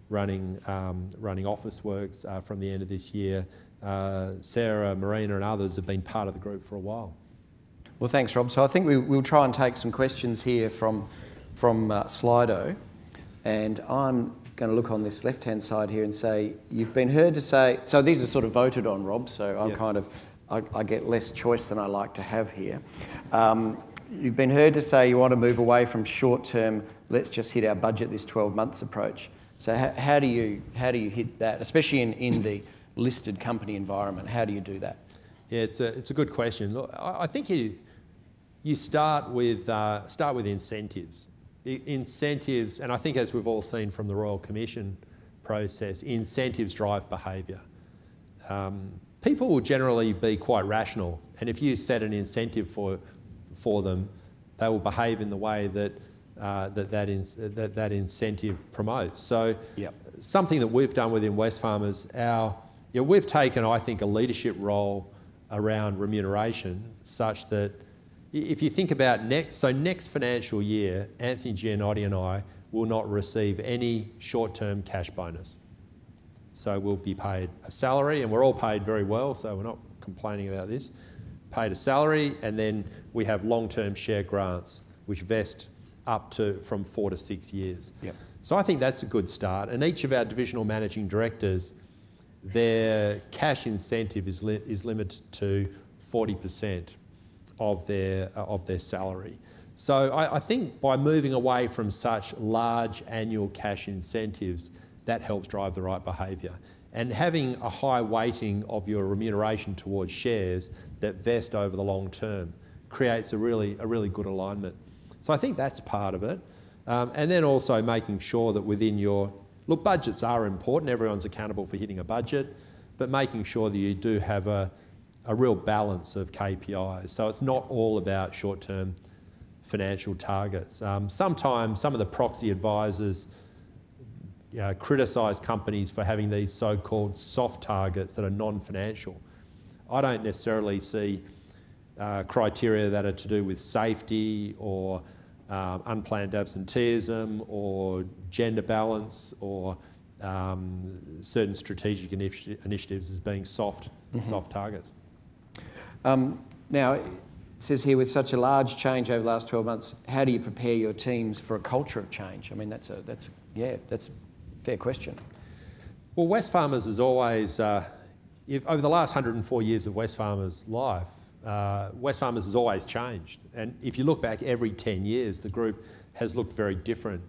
running Officeworks from the end of this year. Sarah, Marina and others have been part of the group for a while. Well, thanks, Rob. So I think we'll try and take some questions here from Slido. And I'm going to look on this left-hand side here and say, you've been heard to say... So these are sort of voted on, Rob, so I'm I get less choice than I like to have here. You've been heard to say you want to move away from short-term, let's just hit our budget this 12 months approach. So how do you hit that, especially in the listed company environment? How do you do that? Yeah, it's a good question. Look, I think you start with incentives. Incentives, and I think as we've all seen from the Royal Commission process, incentives drive behaviour. People will generally be quite rational, and if you set an incentive for them, they will behave in the way that that incentive promotes. So something that we've done within Wesfarmers, we've taken, I think, a leadership role around remuneration such that if you think about next financial year, Anthony Gianotti and I will not receive any short-term cash bonus. So we'll be paid a salary, and we're all paid very well, so we're not complaining about this. Paid a salary, and then we have long-term share grants, which vest up to from 4 to 6 years. So I think that's a good start. And each of our divisional managing directors, their cash incentive is limited to 40% of their salary. So I think by moving away from such large annual cash incentives, that helps drive the right behaviour. And having a high weighting of your remuneration towards shares that vest over the long term creates a really good alignment. So I think that's part of it. And then also making sure that within look, budgets are important, everyone's accountable for hitting a budget, but making sure that you do have a real balance of KPIs. So it's not all about short-term financial targets. Sometimes some of the proxy advisors criticise companies for having these so-called soft targets that are non-financial. I don't necessarily see criteria that are to do with safety or unplanned absenteeism or gender balance or certain strategic initiatives as being soft targets. Now, it says here, with such a large change over the last 12 months, how do you prepare your teams for a culture of change? I mean, that's a fair question. Well, Wesfarmers is always, over the last 104 years of Wesfarmers' life, Wesfarmers has always changed. And if you look back every 10 years, the group has looked very different.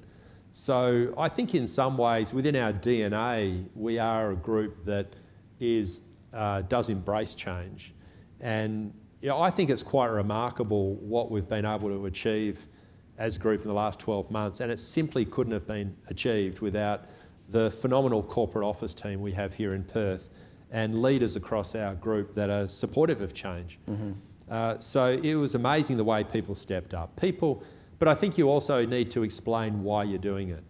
So I think in some ways, within our DNA, we are a group that does embrace change. And I think it's quite remarkable what we've been able to achieve as a group in the last 12 months, and it simply couldn't have been achieved without the phenomenal corporate office team we have here in Perth and leaders across our group that are supportive of change. So it was amazing the way people stepped up. But I think you also need to explain why you're doing it.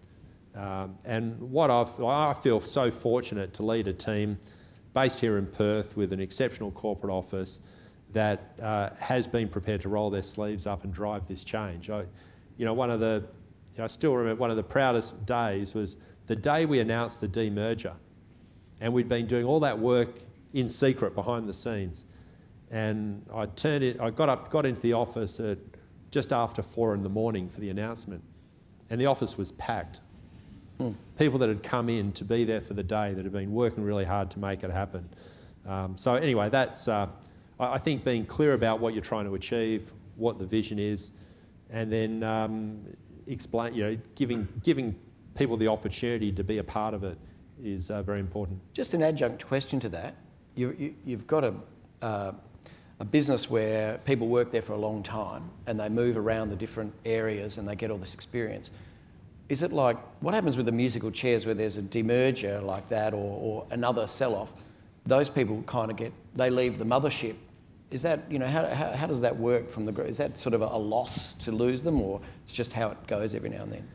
And I feel so fortunate to lead a team based here in Perth with an exceptional corporate office that has been prepared to roll their sleeves up and drive this change. I still remember one of the proudest days was the day we announced the demerger, and we'd been doing all that work in secret behind the scenes. And I got into the office at just after 4 in the morning for the announcement, and the office was packed. People that had come in to be there for the day, that had been working really hard to make it happen. So anyway, that's I think being clear about what you're trying to achieve, what the vision is, and then giving people the opportunity to be a part of it is very important. Just an adjunct question to that. You've got a business where people work there for a long time and they move around the different areas and they get all this experience. Is it like, what happens with the musical chairs where there's a demerger like that or another sell-off? Those people kind of they leave the mothership. Is that, how does that work from the group? Is that sort of a loss to lose them, or it's just how it goes every now and then?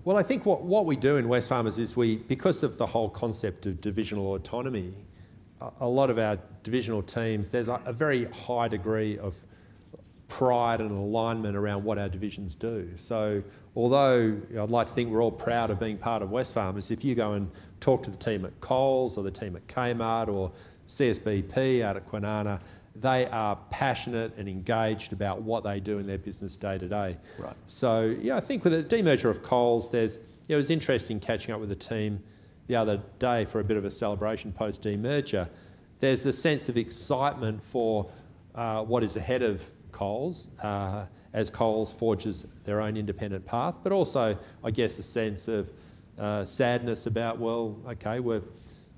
Well, I think what we do in Wesfarmers is because of the whole concept of divisional autonomy, a lot of our divisional teams, there's a very high degree of pride and alignment around what our divisions do. So although I'd like to think we're all proud of being part of Wesfarmers, if you go and talk to the team at Coles or the team at Kmart or CSBP out at Kwinana, they are passionate and engaged about what they do in their business day to day. Right. So I think with the demerger of Coles, it was interesting catching up with the team the other day for a bit of a celebration post demerger. There's a sense of excitement for what is ahead of Coles as Coles forges their own independent path, but also, I guess, a sense of sadness about, we're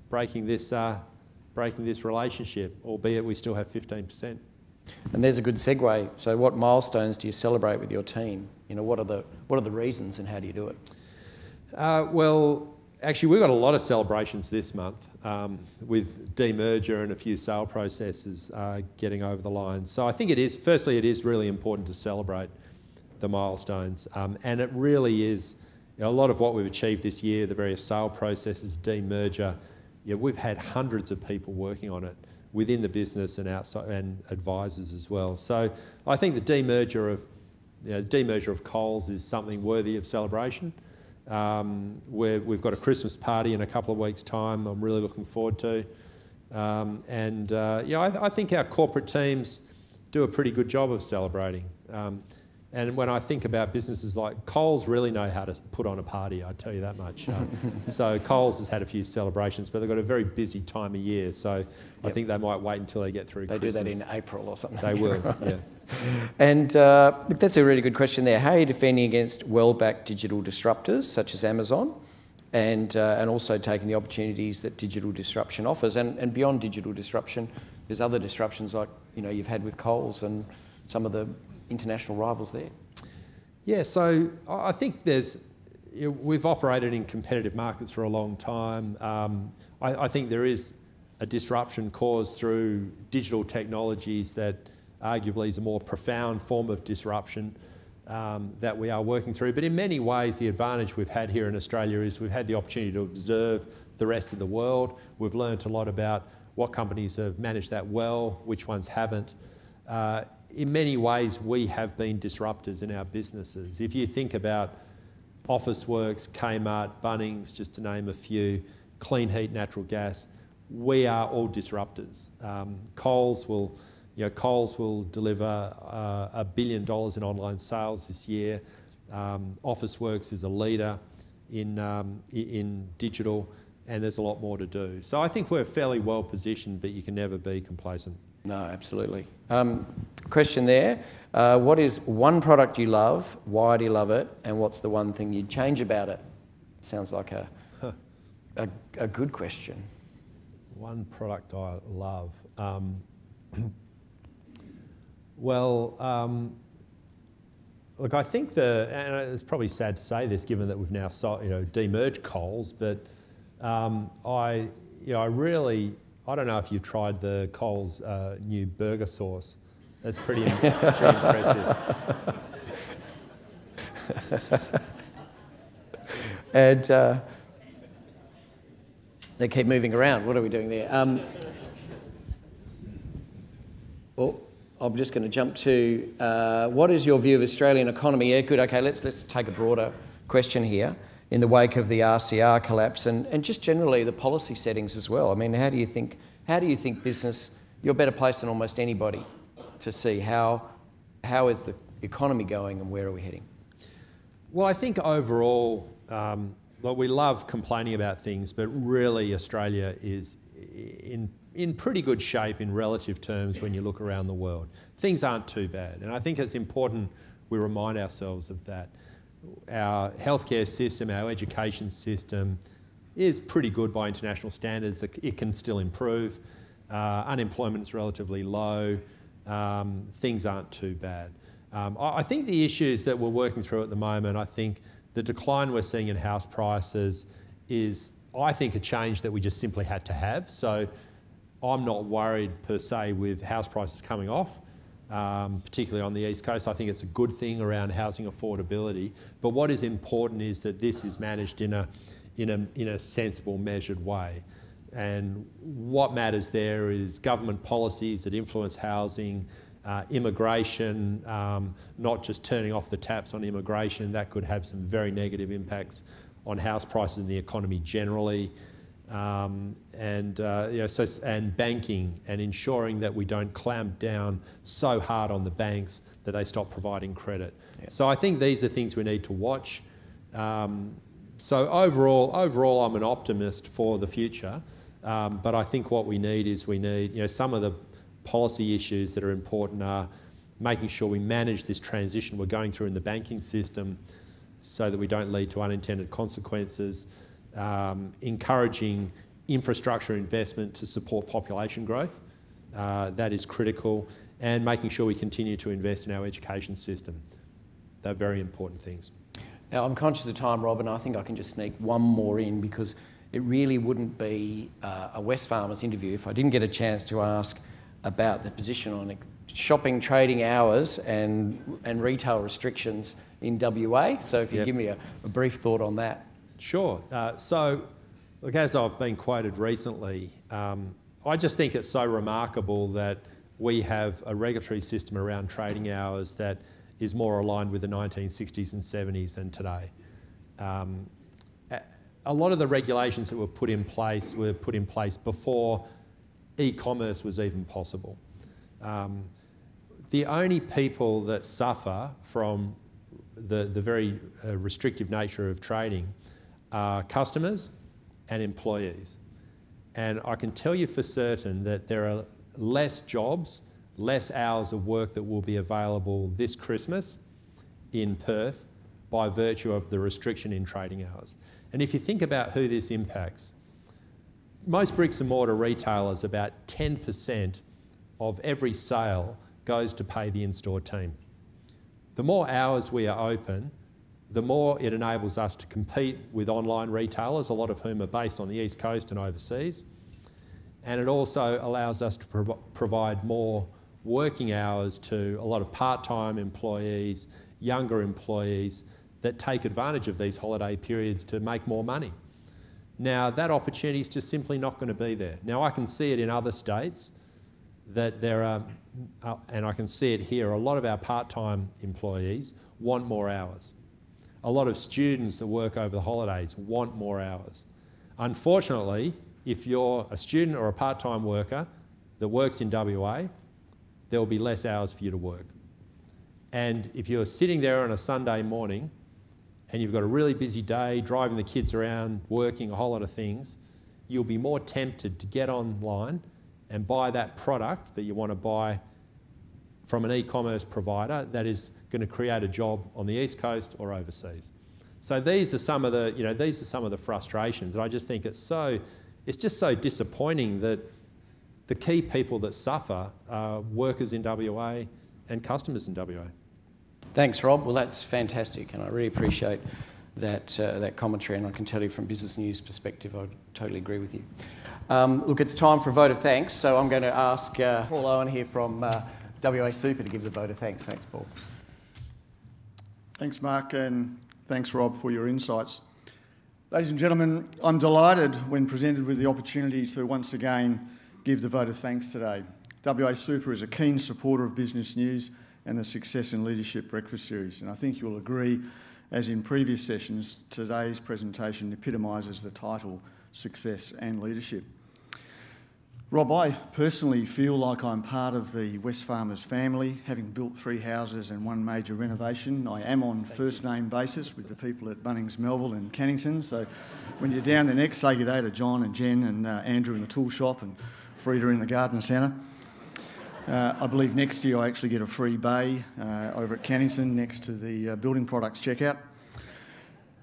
breaking this relationship, albeit we still have 15%. And there's a good segue. So what milestones do you celebrate with your team? What are the reasons and how do you do it? Well, actually, we've got a lot of celebrations this month with demerger and a few sale processes getting over the line. So I think it is really important to celebrate the milestones. And it really is a lot of what we've achieved this year, the various sale processes, demerger. We've had hundreds of people working on it within the business and outside, and advisors as well. So I think the demerger of Coles is something worthy of celebration. We've got a Christmas party in a couple of weeks' time I'm really looking forward to. I think our corporate teams do a pretty good job of celebrating. And when I think about businesses like Coles, really know how to put on a party, I tell you that much. So Coles has had a few celebrations, but they've got a very busy time of year. So I think they might wait until they get through Christmas. They do that in April or something. They will, yeah. And that's a really good question there. How are you defending against well-backed digital disruptors such as Amazon, and also taking the opportunities that digital disruption offers? And beyond digital disruption, there's other disruptions like you've had with Coles and some of the international rivals there. Yeah, so I think we've operated in competitive markets for a long time. I think there is a disruption caused through digital technologies that arguably is a more profound form of disruption that we are working through. But in many ways, the advantage we've had here in Australia is we've had the opportunity to observe the rest of the world. We've learnt a lot about what companies have managed that well, which ones haven't. In many ways, we have been disruptors in our businesses. If you think about Officeworks, Kmart, Bunnings, just to name a few, Clean Heat, natural gas. We are all disruptors. Coles will deliver $1 billion in online sales this year. Officeworks is a leader in digital, and there's a lot more to do. So I think we're fairly well positioned, but you can never be complacent. No, absolutely. Question there. What is one product you love? Why do you love it? And what's the one thing you'd change about it? Sounds like a good question. One product I love. Look, I think and it's probably sad to say this, given that we've now demerged Coles, but I don't know if you've tried the Coles new burger sauce. That's pretty impressive. And they keep moving around. What are we doing there? I'm just going to jump to what is your view of Australian economy? Yeah, good. Okay, let's take a broader question here. In the wake of the RCR collapse and just generally the policy settings as well. I mean, how do you think business? You're better placed than almost anybody to see how is the economy going and where are we heading? Well, I think overall, we love complaining about things, but really Australia is in pretty good shape in relative terms when you look around the world. Things aren't too bad, and I think it's important we remind ourselves of that. Our healthcare system, our education system is pretty good by international standards. It can still improve. Unemployment is relatively low. Things aren't too bad. I think the issues that we're working through at the moment, I think the decline we're seeing in house prices is, I think, a change that we just simply had to have. So I'm not worried per se with house prices coming off, particularly on the East Coast. I think it's a good thing around housing affordability. But what is important is that this is managed in a sensible, measured way. And what matters there is government policies that influence housing, immigration, not just turning off the taps on immigration. That could have some very negative impacts on house prices and the economy generally. And banking, and ensuring that we don't clamp down so hard on the banks that they stop providing credit. Yeah. So I think these are things we need to watch. So overall, I'm an optimist for the future. But I think what we need is some of the policy issues that are important are making sure we manage this transition we're going through in the banking system so that we don't lead to unintended consequences, encouraging infrastructure investment to support population growth. That is critical, and making sure we continue to invest in our education system. They're very important things. Now, I'm conscious of time, Rob, and I think I can just sneak one more in because it really wouldn't be a Wesfarmers interview if I didn't get a chance to ask about the position on shopping trading hours and retail restrictions in WA. So if you give me a brief thought on that. Sure. So, look, as I've been quoted recently, I just think it's so remarkable that we have a regulatory system around trading hours that is more aligned with the 1960s and 70s than today. A lot of the regulations that were put in place before e-commerce was even possible. The only people that suffer from the very restrictive nature of trading are customers and employees. And I can tell you for certain that there are less jobs, less hours of work that will be available this Christmas in Perth by virtue of the restriction in trading hours. And if you think about who this impacts, most bricks and mortar retailers, about 10% of every sale goes to pay the in-store team. The more hours we are open, the more it enables us to compete with online retailers, a lot of whom are based on the East Coast and overseas. And it also allows us to provide more working hours to a lot of part-time employees, younger employees that take advantage of these holiday periods to make more money. Now, that opportunity is just simply not going to be there. Now, I can see it in other states that there are, and I can see it here, a lot of our part-time employees want more hours. a lot of students that work over the holidays want more hours. Unfortunately, if you're a student or a part-time worker that works in WA, there will be less hours for you to work. And if you're sitting there on a Sunday morning and you've got a really busy day, driving the kids around, working a whole lot of things, you'll be more tempted to get online and buy that product that you want to buy from an e-commerce provider that is going to create a job on the East Coast or overseas. So these are some of the frustrations, and I just think it's just so disappointing that the key people that suffer are workers in WA and customers in WA. Thanks, Rob. Well, that's fantastic, and I really appreciate that commentary, and I can tell you from Business News perspective, I totally agree with you. Look, it's time for a vote of thanks, so I'm going to ask Paul Owen here from WA Super to give the vote of thanks. Thanks, Paul. Thanks, Mark, and thanks, Rob, for your insights. Ladies and gentlemen, I'm delighted when presented with the opportunity to once again give the vote of thanks today. WA Super is a keen supporter of Business News and the Success and Leadership Breakfast Series, and I think you'll agree, as in previous sessions, today's presentation epitomises the title, Success and Leadership. Rob, I personally feel like I'm part of the Wesfarmers family, having built 3 houses and 1 major renovation. I am on first-name basis with the people at Bunnings Melville and Cannington, so when you're down there next, say good day to John and Jen and Andrew in the tool shop and Frida in the garden centre. I believe next year I actually get a free bay over at Cannington next to the building products checkout.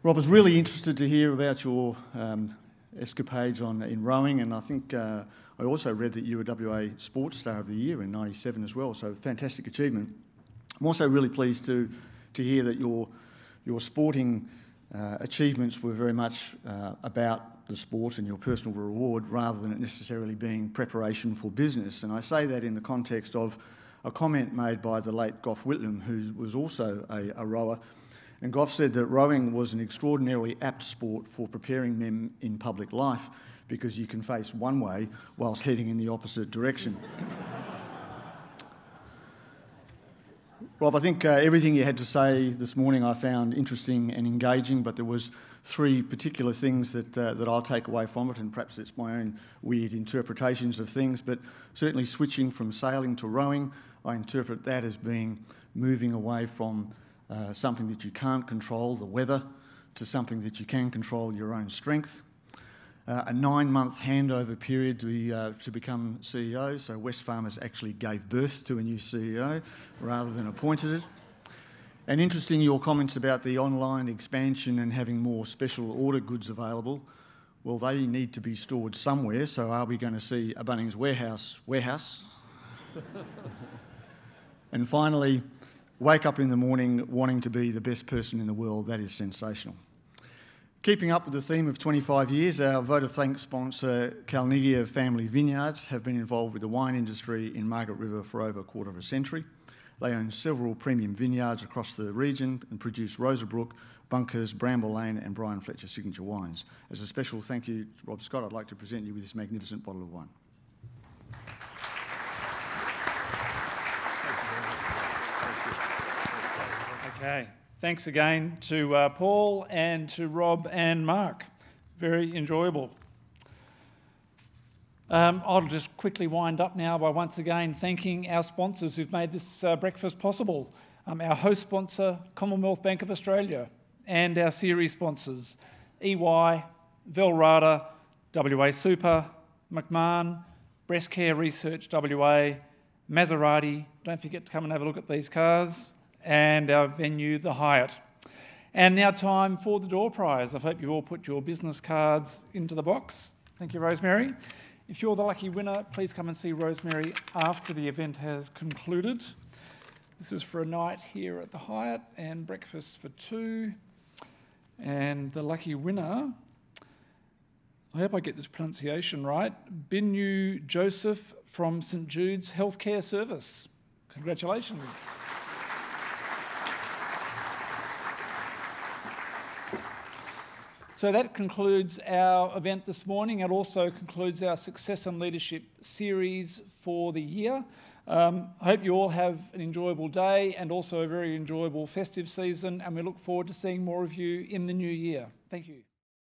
Rob, I was really interested to hear about your escapades in rowing, and I think I also read that you were WA Sports Star of the Year in '97 as well, so fantastic achievement. I'm also really pleased to hear that your sporting achievements were very much about the sport and your personal reward rather than it necessarily being preparation for business. And I say that in the context of a comment made by the late Gough Whitlam, who was also a rower. And Gough said that rowing was an extraordinarily apt sport for preparing men in public life because you can face one way whilst heading in the opposite direction. Rob, I think everything you had to say this morning I found interesting and engaging, but there was 3 particular things that I'll take away from it, and perhaps it's my own weird interpretations of things, but certainly switching from sailing to rowing, I interpret that as being moving away from something that you can't control, the weather, to something that you can control, your own strength. A 9-month handover period to become CEO, so Wesfarmers actually gave birth to a new CEO rather than appointed it. And interesting, your comments about the online expansion and having more special order goods available. Well, they need to be stored somewhere, so are we going to see a Bunnings warehouse? And finally, wake up in the morning wanting to be the best person in the world. That is sensational. Keeping up with the theme of 25 years, our vote of thanks sponsor, Calnigia Family Vineyards, have been involved with the wine industry in Margaret River for over a quarter of a century. They own several premium vineyards across the region and produce Rosabrook, Bunkers, Bramble Lane and Brian Fletcher signature wines. As a special thank you to Rob Scott, I'd like to present you with this magnificent bottle of wine. Okay, thanks again to Paul and to Rob and Mark. Very enjoyable. I'll just quickly wind up now by once again thanking our sponsors who've made this breakfast possible. Our host sponsor, Commonwealth Bank of Australia, and our series sponsors, EY, Velrada, WA Super, McMahon, Breast Care Research WA, Maserati, don't forget to come and have a look at these cars, and our venue, the Hyatt. And now time for the door prize. I hope you've all put your business cards into the box. Thank you, Rosemary. If you're the lucky winner, please come and see Rosemary after the event has concluded. This is for a night here at the Hyatt and breakfast for 2. And the lucky winner, I hope I get this pronunciation right, Binu Joseph from St Jude's Healthcare Service. Congratulations. So that concludes our event this morning. It also concludes our Success and Leadership series for the year. I hope you all have an enjoyable day and also a very enjoyable festive season, and we look forward to seeing more of you in the new year. Thank you.